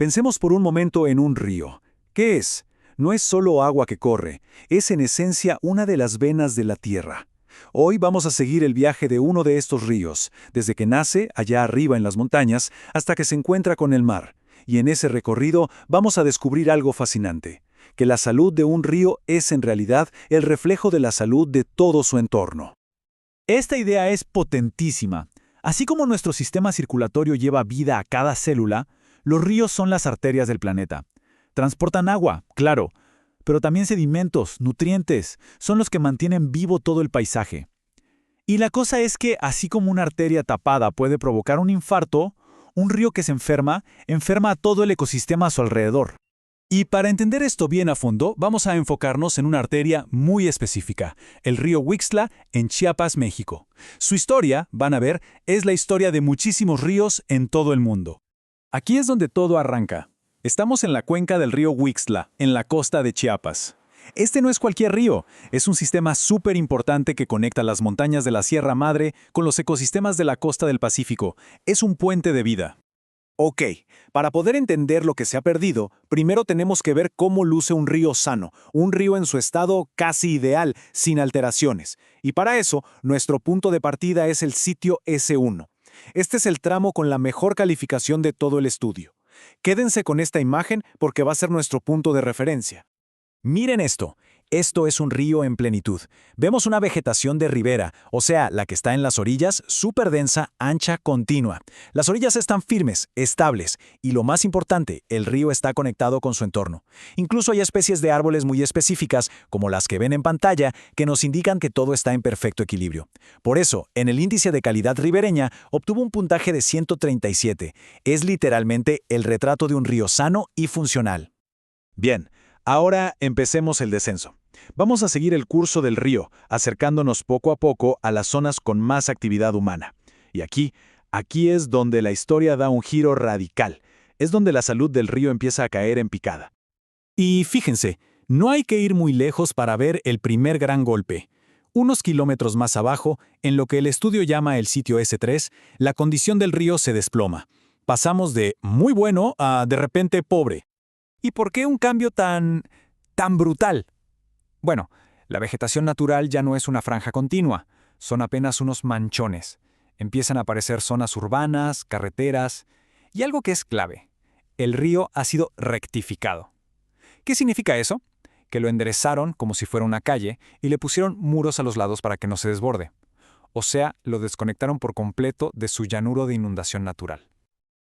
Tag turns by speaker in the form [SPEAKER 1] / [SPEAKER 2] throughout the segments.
[SPEAKER 1] Pensemos por un momento en un río. ¿Qué es? No es solo agua que corre, es en esencia una de las venas de la tierra. Hoy vamos a seguir el viaje de uno de estos ríos, desde que nace allá arriba en las montañas hasta que se encuentra con el mar. Y en ese recorrido vamos a descubrir algo fascinante, que la salud de un río es en realidad el reflejo de la salud de todo su entorno.
[SPEAKER 2] Esta idea es potentísima. Así como nuestro sistema circulatorio lleva vida a cada célula, los ríos son las arterias del planeta. Transportan agua, claro, pero también sedimentos, nutrientes, son los que mantienen vivo todo el paisaje. Y la cosa es que, así como una arteria tapada puede provocar un infarto, un río que se enferma a todo el ecosistema a su alrededor. Y para entender esto bien a fondo, vamos a enfocarnos en una arteria muy específica, el río Huixtla en Chiapas, México. Su historia, van a ver, es la historia de muchísimos ríos en todo el mundo. Aquí es donde todo arranca. Estamos en la cuenca del río Huixtla, en la costa de Chiapas. Este no es cualquier río, es un sistema súper importante que conecta las montañas de la Sierra Madre con los ecosistemas de la costa del Pacífico. Es un puente de vida. Ok, para poder entender lo que se ha perdido, primero tenemos que ver cómo luce un río sano, un río en su estado casi ideal, sin alteraciones. Y para eso, nuestro punto de partida es el sitio S1. Este es el tramo con la mejor calificación de todo el estudio. Quédense con esta imagen porque va a ser nuestro punto de referencia. Miren esto. Esto es un río en plenitud. Vemos una vegetación de ribera, o sea, la que está en las orillas, súper densa, ancha, continua. Las orillas están firmes, estables, y lo más importante, el río está conectado con su entorno. Incluso hay especies de árboles muy específicas, como las que ven en pantalla, que nos indican que todo está en perfecto equilibrio. Por eso, en el índice de calidad ribereña, obtuvo un puntaje de 137. Es literalmente el retrato de un río sano y funcional. Bien, ahora empecemos el descenso. Vamos a seguir el curso del río, acercándonos poco a poco a las zonas con más actividad humana. Y aquí es donde la historia da un giro radical. Es donde la salud del río empieza a caer en picada. Y fíjense, no hay que ir muy lejos para ver el primer gran golpe. Unos kilómetros más abajo, en lo que el estudio llama el sitio S3, la condición del río se desploma. Pasamos de muy bueno a de repente pobre. ¿Y por qué un cambio tan brutal? Bueno, la vegetación natural ya no es una franja continua, son apenas unos manchones. Empiezan a aparecer zonas urbanas, carreteras, y algo que es clave, el río ha sido rectificado. ¿Qué significa eso? Que lo enderezaron como si fuera una calle y le pusieron muros a los lados para que no se desborde. O sea, lo desconectaron por completo de su llanuro de inundación natural.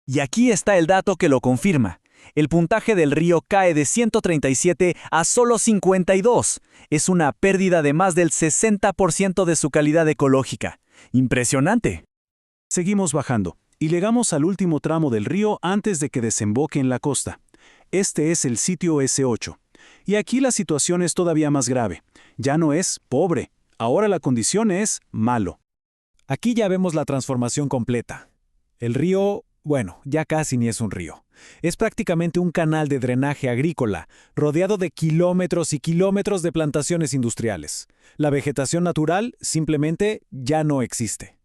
[SPEAKER 2] Y aquí está el dato que lo confirma. El puntaje del río cae de 137 a solo 52. Es una pérdida de más del 60% de su calidad ecológica. ¡Impresionante! Seguimos bajando y llegamos al último tramo del río antes de que desemboque en la costa. Este es el sitio S8. Y aquí la situación es todavía más grave. Ya no es pobre, ahora la condición es malo. Aquí ya vemos la transformación completa. El río, bueno, ya casi ni es un río. Es prácticamente un canal de drenaje agrícola, rodeado de kilómetros y kilómetros de plantaciones industriales. La vegetación natural simplemente ya no existe.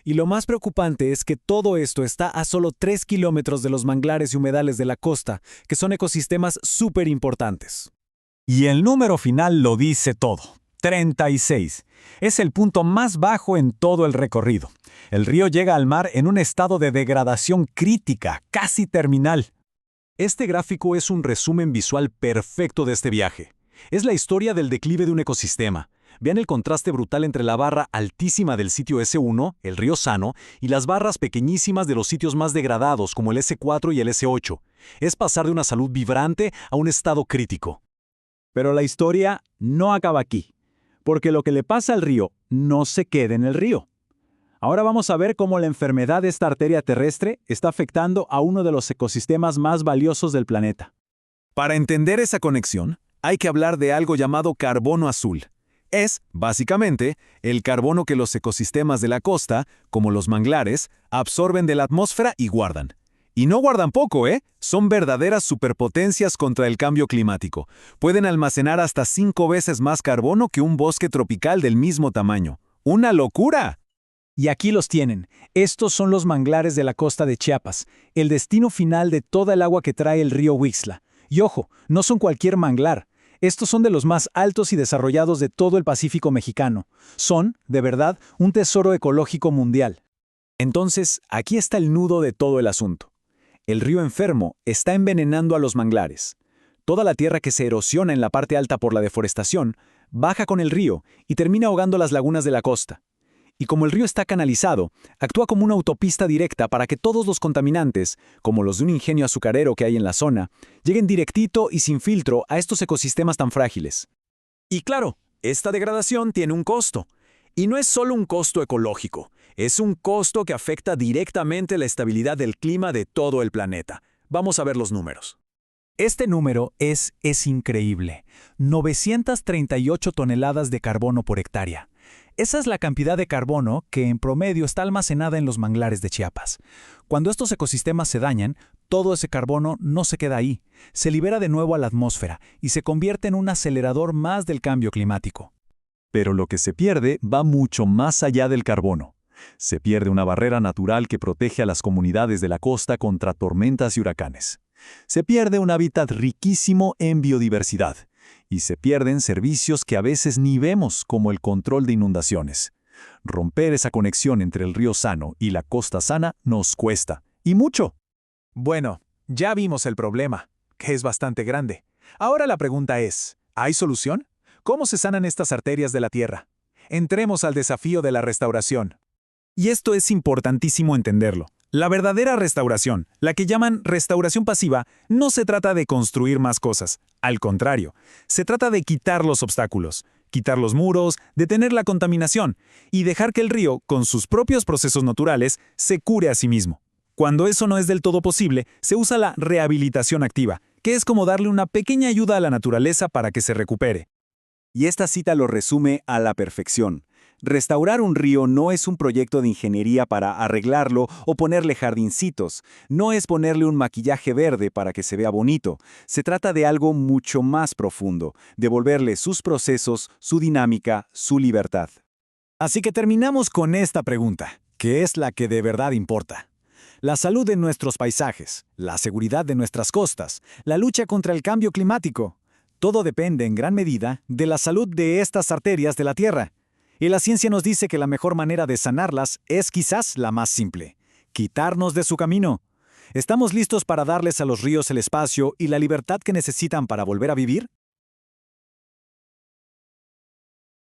[SPEAKER 2] Y lo más preocupante es que todo esto está a solo 3 kilómetros de los manglares y humedales de la costa, que son ecosistemas súper importantes. Y el número final lo dice todo. 36. Es el punto más bajo en todo el recorrido. El río llega al mar en un estado de degradación crítica, casi terminal. Este gráfico es un resumen visual perfecto de este viaje. Es la historia del declive de un ecosistema. Vean el contraste brutal entre la barra altísima del sitio S1, el río sano, y las barras pequeñísimas de los sitios más degradados como el S4 y el S8. Es pasar de una salud vibrante a un estado crítico. Pero la historia no acaba aquí, porque lo que le pasa al río no se queda en el río. Ahora vamos a ver cómo la enfermedad de esta arteria terrestre está afectando a uno de los ecosistemas más valiosos del planeta. Para entender esa conexión, hay que hablar de algo llamado carbono azul. Es, básicamente, el carbono que los ecosistemas de la costa, como los manglares, absorben de la atmósfera y guardan. Y no guardan poco, ¿eh? Son verdaderas superpotencias contra el cambio climático. Pueden almacenar hasta 5 veces más carbono que un bosque tropical del mismo tamaño. ¡Una locura! Y aquí los tienen. Estos son los manglares de la costa de Chiapas, el destino final de toda el agua que trae el río Huixla. Y ojo, no son cualquier manglar. Estos son de los más altos y desarrollados de todo el Pacífico mexicano. Son, de verdad, un tesoro ecológico mundial.
[SPEAKER 1] Entonces, aquí está el nudo de todo el asunto. El río enfermo está envenenando a los manglares. Toda la tierra que se erosiona en la parte alta por la deforestación baja con el río y termina ahogando las lagunas de la costa. Y como el río está canalizado, actúa como una autopista directa para que todos los contaminantes, como los de un ingenio azucarero que hay en la zona, lleguen directito y sin filtro a estos ecosistemas tan frágiles. Y claro, esta degradación tiene un costo. Y no es solo un costo ecológico, es un costo que afecta directamente la estabilidad del clima de todo el planeta. Vamos a ver los números.
[SPEAKER 2] Este número es increíble. 938 toneladas de carbono por hectárea. Esa es la cantidad de carbono que en promedio está almacenada en los manglares de Chiapas. Cuando estos ecosistemas se dañan, todo ese carbono no se queda ahí, se libera de nuevo a la atmósfera y se convierte en un acelerador más del cambio climático.
[SPEAKER 1] Pero lo que se pierde va mucho más allá del carbono. Se pierde una barrera natural que protege a las comunidades de la costa contra tormentas y huracanes. Se pierde un hábitat riquísimo en biodiversidad. Y se pierden servicios que a veces ni vemos, como el control de inundaciones. Romper esa conexión entre el río sano y la costa sana nos cuesta, y mucho.
[SPEAKER 2] Bueno, ya vimos el problema, que es bastante grande. Ahora la pregunta es, ¿hay solución? ¿Cómo se sanan estas arterias de la tierra? Entremos al desafío de la restauración. Y esto es importantísimo entenderlo. La verdadera restauración, la que llaman restauración pasiva, no se trata de construir más cosas. Al contrario, se trata de quitar los obstáculos, quitar los muros, detener la contaminación y dejar que el río, con sus propios procesos naturales, se cure a sí mismo. Cuando eso no es del todo posible, se usa la rehabilitación activa, que es como darle una pequeña ayuda a la naturaleza para que se recupere.
[SPEAKER 1] Y esta cita lo resume a la perfección. Restaurar un río no es un proyecto de ingeniería para arreglarlo o ponerle jardincitos. No es ponerle un maquillaje verde para que se vea bonito. Se trata de algo mucho más profundo, devolverle sus procesos, su dinámica, su libertad.
[SPEAKER 2] Así que terminamos con esta pregunta, que es la que de verdad importa. La salud de nuestros paisajes, la seguridad de nuestras costas, la lucha contra el cambio climático. Todo depende en gran medida de la salud de estas arterias de la Tierra. Y la ciencia nos dice que la mejor manera de sanarlas es quizás la más simple: quitarnos de su camino. ¿Estamos listos para darles a los ríos el espacio y la libertad que necesitan para volver a vivir?